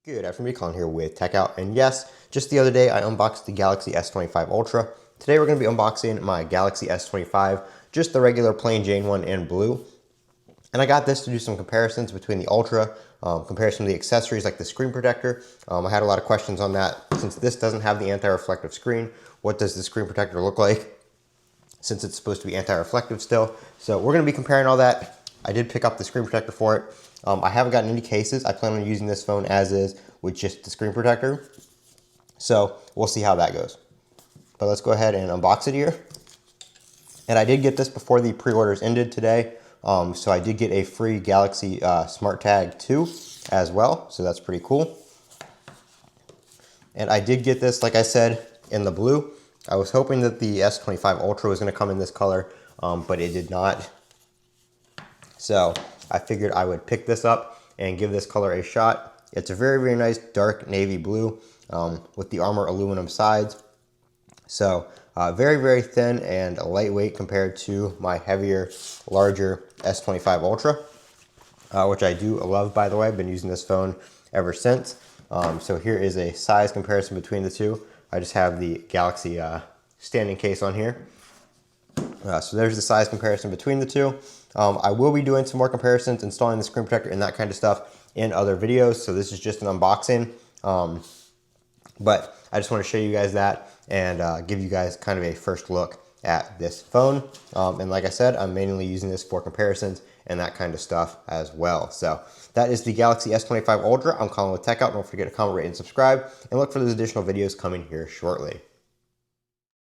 Good afternoon, Colin here with Tech Out, and yes, just the other day I unboxed the Galaxy S25 Ultra. Today we're going to be unboxing my Galaxy S25, just the regular plain Jane one in blue. And I got this to do some comparisons between the Ultra, comparison to the accessories like the screen protector. I had a lot of questions on that. Since this doesn't have the anti-reflective screen, what does the screen protector look like? Since it's supposed to be anti-reflective still. So we're going to be comparing all that. I did pick up the screen protector for it. I haven't gotten any cases. I plan on using this phone as is with just the screen protector. So we'll see how that goes. But let's go ahead and unbox it here. And I did get this before the pre-orders ended today. So I did get a free Galaxy Smart Tag 2 as well. So that's pretty cool. And I did get this, like I said, in the blue. I was hoping that the S25 Ultra was going to come in this color, but it did not. So I figured I would pick this up and give this color a shot. It's a very, very nice dark navy blue with the Armor aluminum sides. So very, very thin and lightweight compared to my heavier, larger S25 Ultra, which I do love, by the way. I've been using this phone ever since. So here is a size comparison between the two. I just have the Galaxy standing case on here. So there's the size comparison between the two. I will be doing some more comparisons, installing the screen protector and that kind of stuff in other videos. So this is just an unboxing. But I just want to show you guys that and give you guys kind of a first look at this phone. And like I said, I'm mainly using this for comparisons and that kind of stuff as well. So that is the Galaxy S25 Ultra. I'm Colin with Tech Out. Don't forget to comment, rate, and subscribe. And look for those additional videos coming here shortly.